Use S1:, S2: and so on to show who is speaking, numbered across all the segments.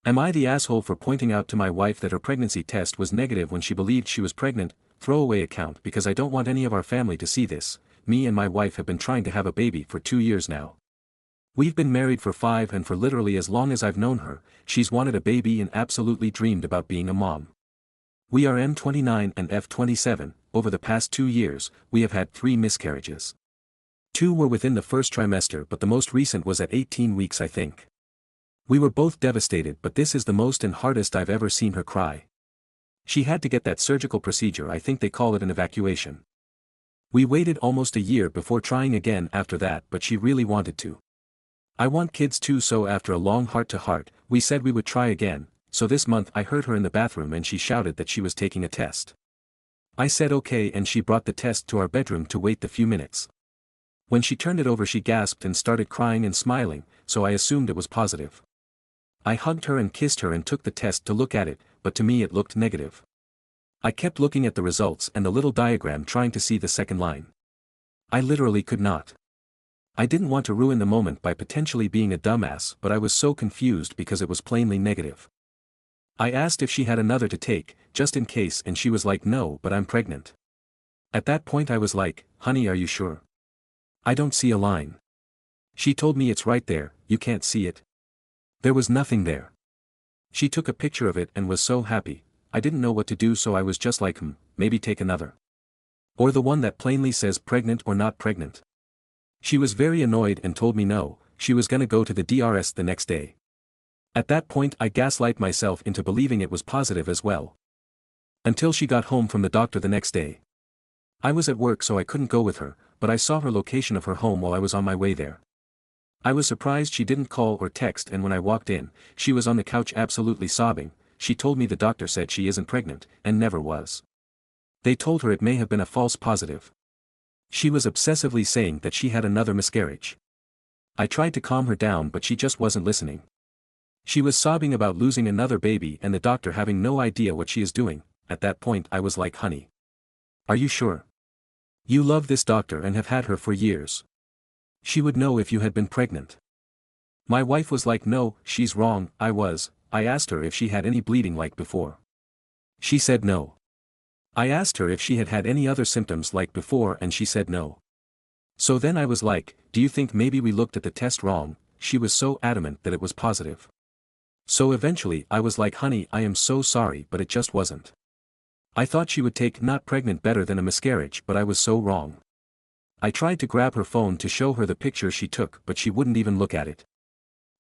S1: Am I the asshole for pointing out to my wife that her pregnancy test was negative when she believed she was pregnant? Throwaway account because I don't want any of our family to see this. Me and my wife have been trying to have a baby for 2 years now. We've been married for 5 and for literally as long as I've known her, she's wanted a baby and absolutely dreamed about being a mom. We are M29 and F27, over the past 2 years, we have had 3 miscarriages. 2 were within the first trimester but the most recent was at 18 weeks I think. We were both devastated but this is the most and hardest I've ever seen her cry. She had to get that surgical procedure, I think they call it an evacuation. We waited almost a year before trying again after that but she really wanted to. I want kids too, so after a long heart-to-heart, we said we would try again, so this month I heard her in the bathroom and she shouted that she was taking a test. I said okay and she brought the test to our bedroom to wait the few minutes. When she turned it over she gasped and started crying and smiling, so I assumed it was positive. I hugged her and kissed her and took the test to look at it, but to me it looked negative. I kept looking at the results and the little diagram trying to see the second line. I literally could not. I didn't want to ruin the moment by potentially being a dumbass but I was so confused because it was plainly negative. I asked if she had another to take, just in case, and she was like no but I'm pregnant. At that point I was like, honey, are you sure? I don't see a line. She told me it's right there, you can't see it. There was nothing there. She took a picture of it and was so happy, I didn't know what to do so I was just like maybe take another. Or the one that plainly says pregnant or not pregnant. She was very annoyed and told me no, she was gonna go to the DRS the next day. At that point I gaslight myself into believing it was positive as well. Until she got home from the doctor the next day. I was at work so I couldn't go with her, but I saw her location of her home while I was on my way there. I was surprised she didn't call or text and when I walked in, she was on the couch absolutely sobbing. She told me the doctor said she isn't pregnant, and never was. They told her it may have been a false positive. She was obsessively saying that she had another miscarriage. I tried to calm her down but she just wasn't listening. She was sobbing about losing another baby and the doctor having no idea what she is doing. At that point I was like, honey. Are you sure? You love this doctor and have had her for years. She would know if you had been pregnant. My wife was like no, she's wrong, I asked her if she had any bleeding like before. She said no. I asked her if she had had any other symptoms like before and she said no. So then I was like, do you think maybe we looked at the test wrong? She was so adamant that it was positive. So eventually I was like, honey, I am so sorry but it just wasn't. I thought she would take not pregnant better than a miscarriage but I was so wrong. I tried to grab her phone to show her the picture she took but she wouldn't even look at it.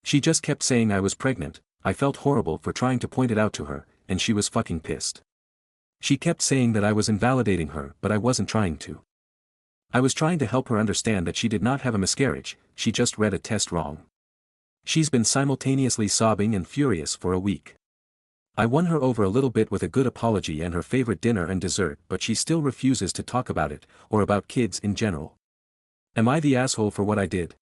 S1: She just kept saying I was pregnant. I felt horrible for trying to point it out to her, and she was fucking pissed. She kept saying that I was invalidating her but I wasn't trying to. I was trying to help her understand that she did not have a miscarriage, she just read a test wrong. She's been simultaneously sobbing and furious for a week. I won her over a little bit with a good apology and her favorite dinner and dessert but she still refuses to talk about it, or about kids in general. Am I the asshole for what I did?